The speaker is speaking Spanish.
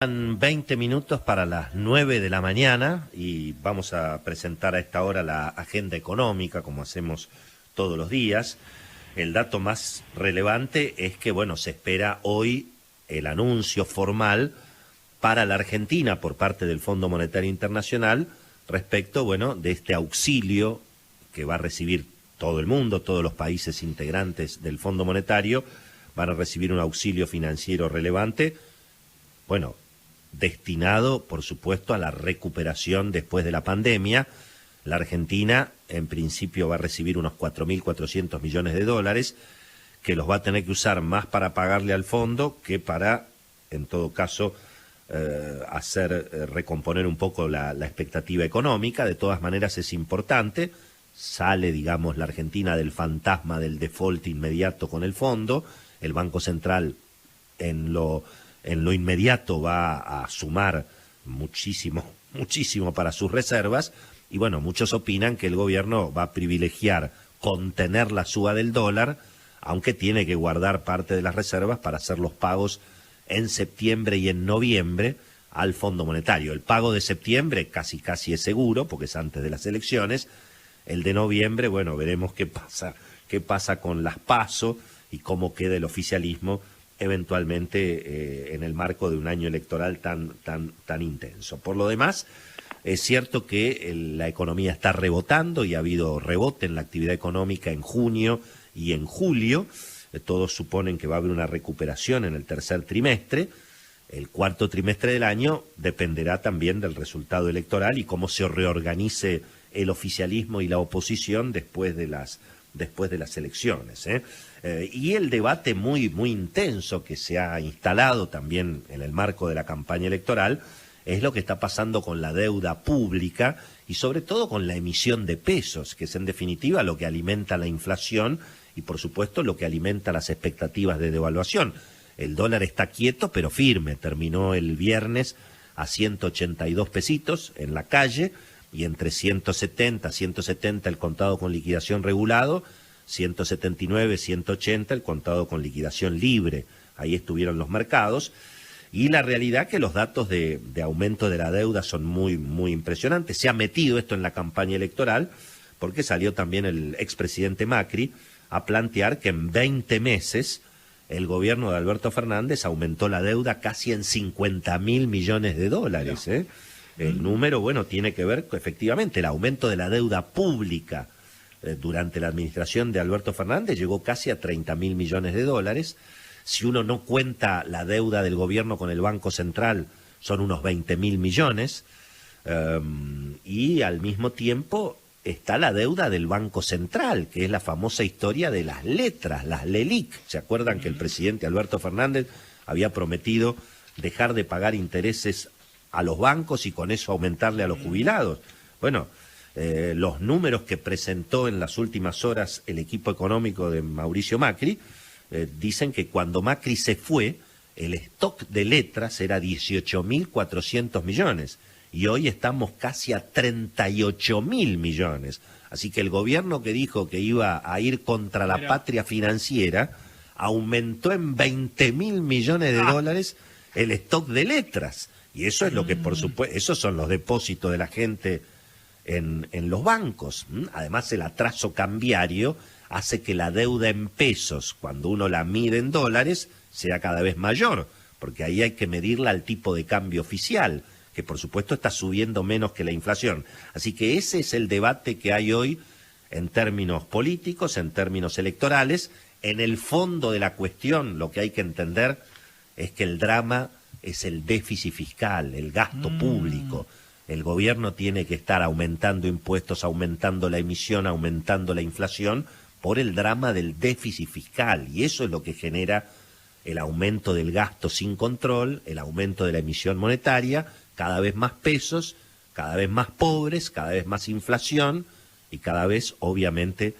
Faltan 20 minutos para las 9 de la mañana y vamos a presentar a esta hora la agenda económica, como hacemos todos los días. El dato más relevante es que, se espera hoy el anuncio formal para la Argentina por parte del Fondo Monetario Internacional respecto, de este auxilio que va a recibir todo el mundo, todos los países integrantes del Fondo Monetario van a recibir un auxilio financiero relevante, destinado, por supuesto, a la recuperación después de la pandemia. La Argentina, en principio, va a recibir unos 4.400 millones de dólares, que los va a tener que usar más para pagarle al fondo que para, en todo caso, recomponer un poco la expectativa económica. De todas maneras, es importante. Sale, la Argentina del fantasma del default inmediato con el fondo. El Banco Central, en lo inmediato, va a sumar muchísimo para sus reservas y muchos opinan que el gobierno va a privilegiar contener la suba del dólar, aunque tiene que guardar parte de las reservas para hacer los pagos en septiembre y en noviembre al Fondo Monetario. El pago de septiembre casi es seguro porque es antes de las elecciones. El de noviembre, veremos qué pasa con las PASO y cómo queda el oficialismo eventualmente en el marco de un año electoral tan intenso. Por lo demás, es cierto que la economía está rebotando y ha habido rebote en la actividad económica en junio y en julio. Todos suponen que va a haber una recuperación en el tercer trimestre. El cuarto trimestre del año dependerá también del resultado electoral y cómo se reorganice el oficialismo y la oposición después de las elecciones, y el debate muy intenso que se ha instalado también en el marco de la campaña electoral es lo que está pasando con la deuda pública y sobre todo con la emisión de pesos, que es en definitiva lo que alimenta la inflación y por supuesto lo que alimenta las expectativas de devaluación. El dólar está quieto pero firme, terminó el viernes a 182 pesitos en la calle, y entre 170 el contado con liquidación regulado, 179, 180 el contado con liquidación libre. Ahí estuvieron los mercados. Y la realidad que los datos de aumento de la deuda son muy impresionantes. Se ha metido esto en la campaña electoral porque salió también el expresidente Macri a plantear que en 20 meses el gobierno de Alberto Fernández aumentó la deuda casi en 50.000 millones de dólares, El número, tiene que ver efectivamente el aumento de la deuda pública durante la administración de Alberto Fernández llegó casi a 30.000 millones de dólares. Si uno no cuenta la deuda del gobierno con el Banco Central, son unos 20.000 millones. Y al mismo tiempo está la deuda del Banco Central, que es la famosa historia de las letras, las LELIQ. ¿Se acuerdan que el presidente Alberto Fernández había prometido dejar de pagar intereses a los bancos y con eso aumentarle a los jubilados? Los números que presentó en las últimas horas el equipo económico de Mauricio Macri dicen que cuando Macri se fue, el stock de letras era 18.400 millones y hoy estamos casi a 38.000 millones. Así que el gobierno que dijo que iba a ir contra la patria financiera aumentó en 20.000 millones de dólares el stock de letras. Y eso es lo que, por supuesto, esos son los depósitos de la gente en los bancos. Además, el atraso cambiario hace que la deuda en pesos, cuando uno la mide en dólares, sea cada vez mayor, porque ahí hay que medirla al tipo de cambio oficial, que por supuesto está subiendo menos que la inflación. Así que ese es el debate que hay hoy en términos políticos, en términos electorales. En el fondo de la cuestión, lo que hay que entender es que el drama es el déficit fiscal, el gasto público. El gobierno tiene que estar aumentando impuestos, aumentando la emisión, aumentando la inflación por el drama del déficit fiscal. Y eso es lo que genera el aumento del gasto sin control, el aumento de la emisión monetaria, cada vez más pesos, cada vez más pobres, cada vez más inflación y cada vez, obviamente,